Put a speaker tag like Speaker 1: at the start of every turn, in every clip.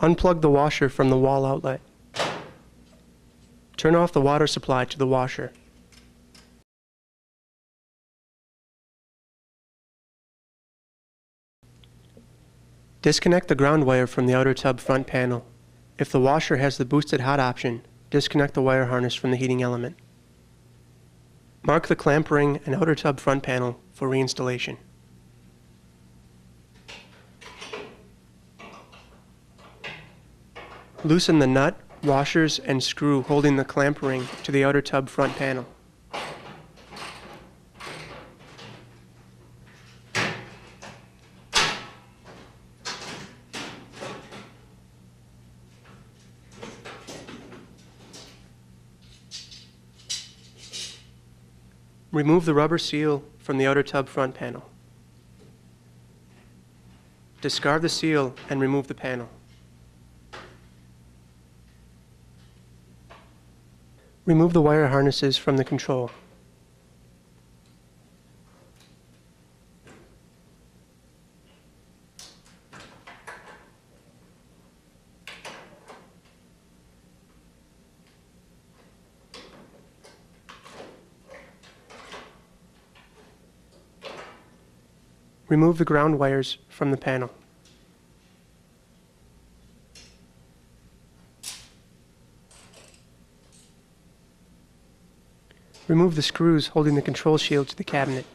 Speaker 1: Unplug the washer from the wall outlet. Turn off the water supply to the washer. Disconnect the ground wire from the outer tub front panel. If the washer has the boosted hot option, disconnect the wire harness from the heating element. Mark the clamp ring and outer tub front panel for reinstallation. Loosen the nut, washers, and screw holding the clamp ring to the outer tub front panel. Remove the rubber seal from the outer tub front panel. Discard the seal and remove the panel. Remove the wire harnesses from the control. Remove the ground wires from the panel. Remove the screws holding the control shield to the cabinet.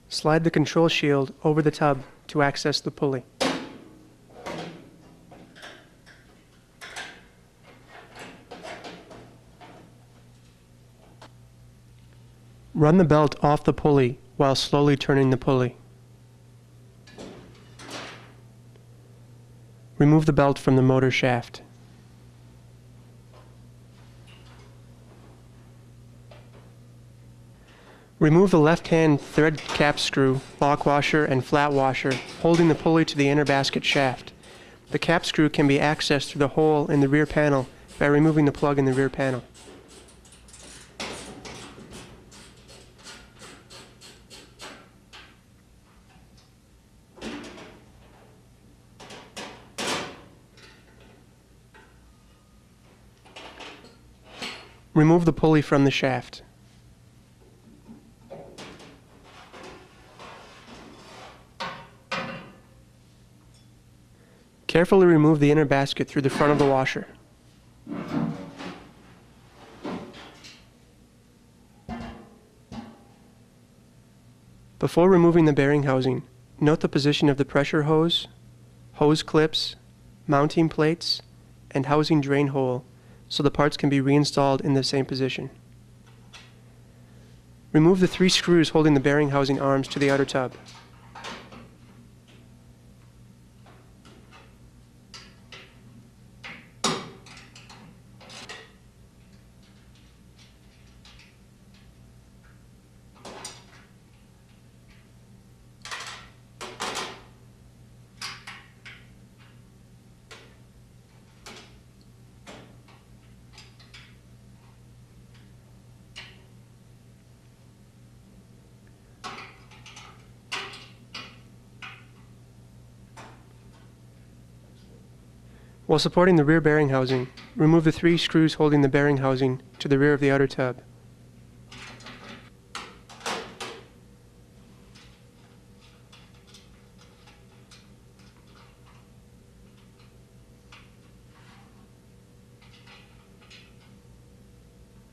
Speaker 1: Slide the control shield over the tub to access the pulley. Run the belt off the pulley while slowly turning the pulley. Remove the belt from the motor shaft. Remove the left-hand thread cap screw, lock washer, and flat washer holding the pulley to the inner basket shaft. The cap screw can be accessed through the hole in the rear panel by removing the plug in the rear panel. Remove the pulley from the shaft. Carefully remove the inner basket through the front of the washer. Before removing the bearing housing, note the position of the pressure hose, hose clips, mounting plates, and housing drain hole so the parts can be reinstalled in the same position. Remove the 3 screws holding the bearing housing arms to the outer tub. While supporting the rear bearing housing, remove the 3 screws holding the bearing housing to the rear of the outer tub.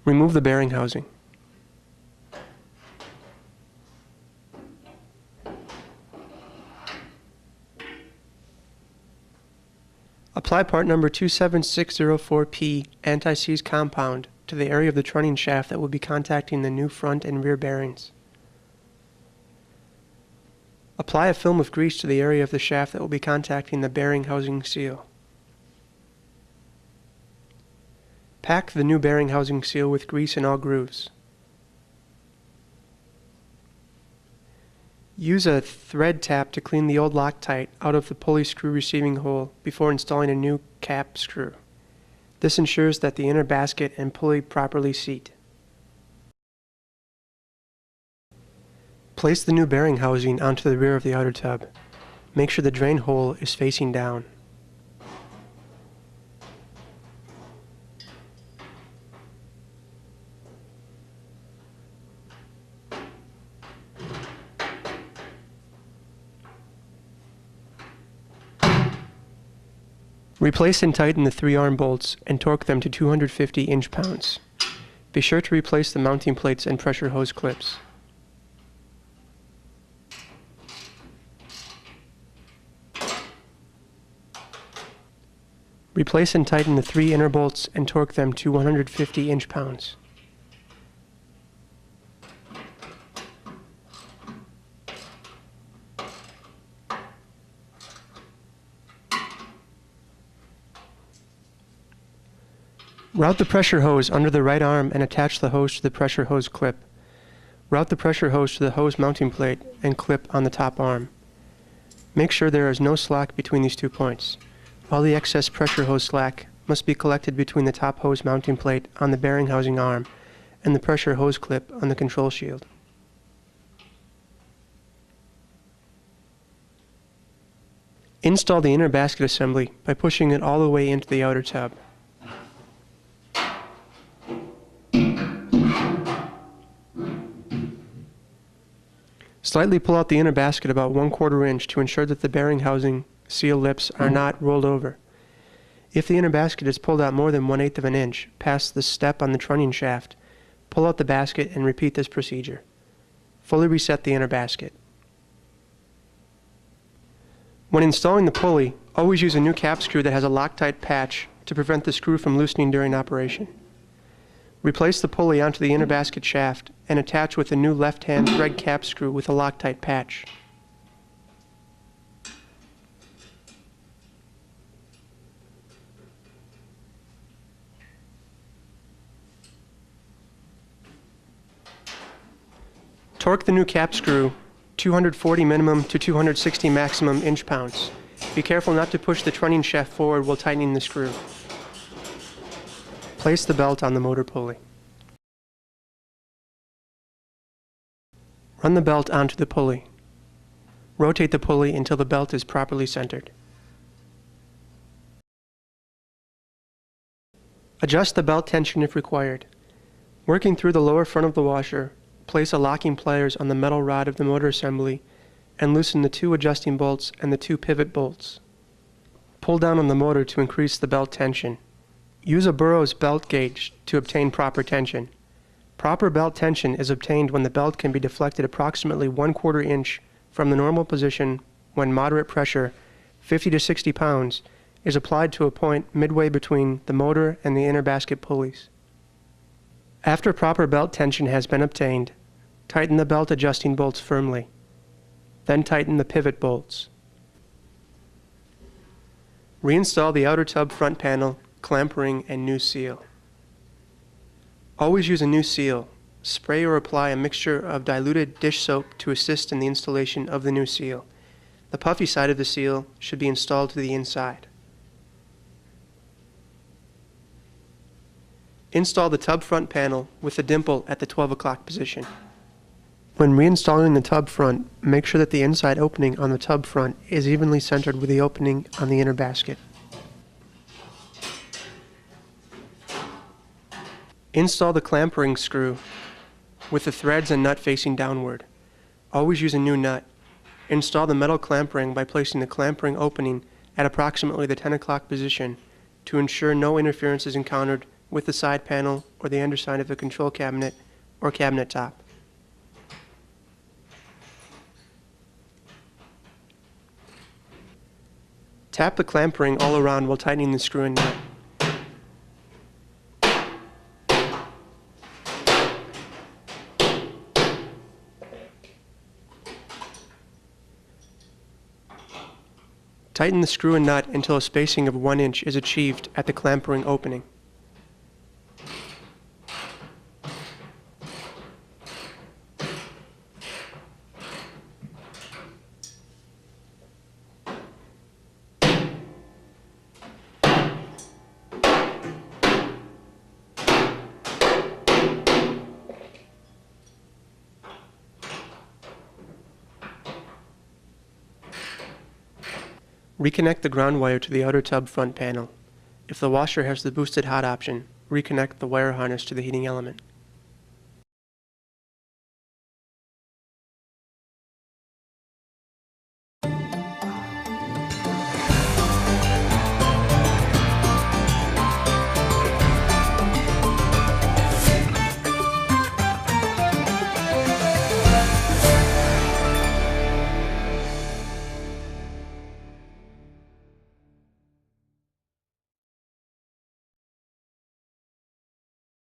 Speaker 1: Remove the bearing housing. Apply part number 27604P anti-seize compound to the area of the trunnion shaft that will be contacting the new front and rear bearings. Apply a film of grease to the area of the shaft that will be contacting the bearing housing seal. Pack the new bearing housing seal with grease in all grooves. Use a thread tap to clean the old Loctite out of the pulley screw receiving hole before installing a new cap screw. This ensures that the inner basket and pulley properly seat. Place the new bearing housing onto the rear of the outer tub. Make sure the drain hole is facing down. Replace and tighten the 3 arm bolts and torque them to 250 inch-pounds. Be sure to replace the mounting plates and pressure hose clips. Replace and tighten the 3 inner bolts and torque them to 150 inch-pounds. Route the pressure hose under the right arm and attach the hose to the pressure hose clip. Route the pressure hose to the hose mounting plate and clip on the top arm. Make sure there is no slack between these 2 points. All the excess pressure hose slack must be collected between the top hose mounting plate on the bearing housing arm and the pressure hose clip on the control shield. Install the inner basket assembly by pushing it all the way into the outer tub. Slightly pull out the inner basket about 1/4 inch to ensure that the bearing housing seal lips are not rolled over. If the inner basket is pulled out more than 1/8 of an inch past the step on the trunnion shaft, pull out the basket and repeat this procedure. Fully reset the inner basket. When installing the pulley, always use a new cap screw that has a Loctite patch to prevent the screw from loosening during operation. Replace the pulley onto the inner basket shaft and attach with a new left-hand thread cap screw with a Loctite patch. Torque the new cap screw 240 minimum to 260 maximum inch-pounds. Be careful not to push the trunnion shaft forward while tightening the screw. Place the belt on the motor pulley. Run the belt onto the pulley. Rotate the pulley until the belt is properly centered. Adjust the belt tension if required. Working through the lower front of the washer, place a locking pliers on the metal rod of the motor assembly and loosen the 2 adjusting bolts and the 2 pivot bolts. Pull down on the motor to increase the belt tension. Use a Burroughs belt gauge to obtain proper tension. Proper belt tension is obtained when the belt can be deflected approximately 1/4 inch from the normal position when moderate pressure, 50 to 60 pounds, is applied to a point midway between the motor and the inner basket pulleys. After proper belt tension has been obtained, tighten the belt adjusting bolts firmly. Then tighten the pivot bolts. Reinstall the outer tub front panel, clamp ring, and new seal. Always use a new seal. Spray or apply a mixture of diluted dish soap to assist in the installation of the new seal. The puffy side of the seal should be installed to the inside. Install the tub front panel with the dimple at the 12 o'clock position. When reinstalling the tub front, make sure that the inside opening on the tub front is evenly centered with the opening on the inner basket. Install the clamp ring screw with the threads and nut facing downward. Always use a new nut. Install the metal clamp ring by placing the clamp ring opening at approximately the 10 o'clock position to ensure no interference is encountered with the side panel or the underside of the control cabinet or cabinet top. Tap the clamp ring all around while tightening the screw and nut. Tighten the screw and nut until a spacing of 1 inch is achieved at the clamp ring opening. Reconnect the ground wire to the outer tub front panel. If the washer has the boosted hot option, reconnect the wire harness to the heating element.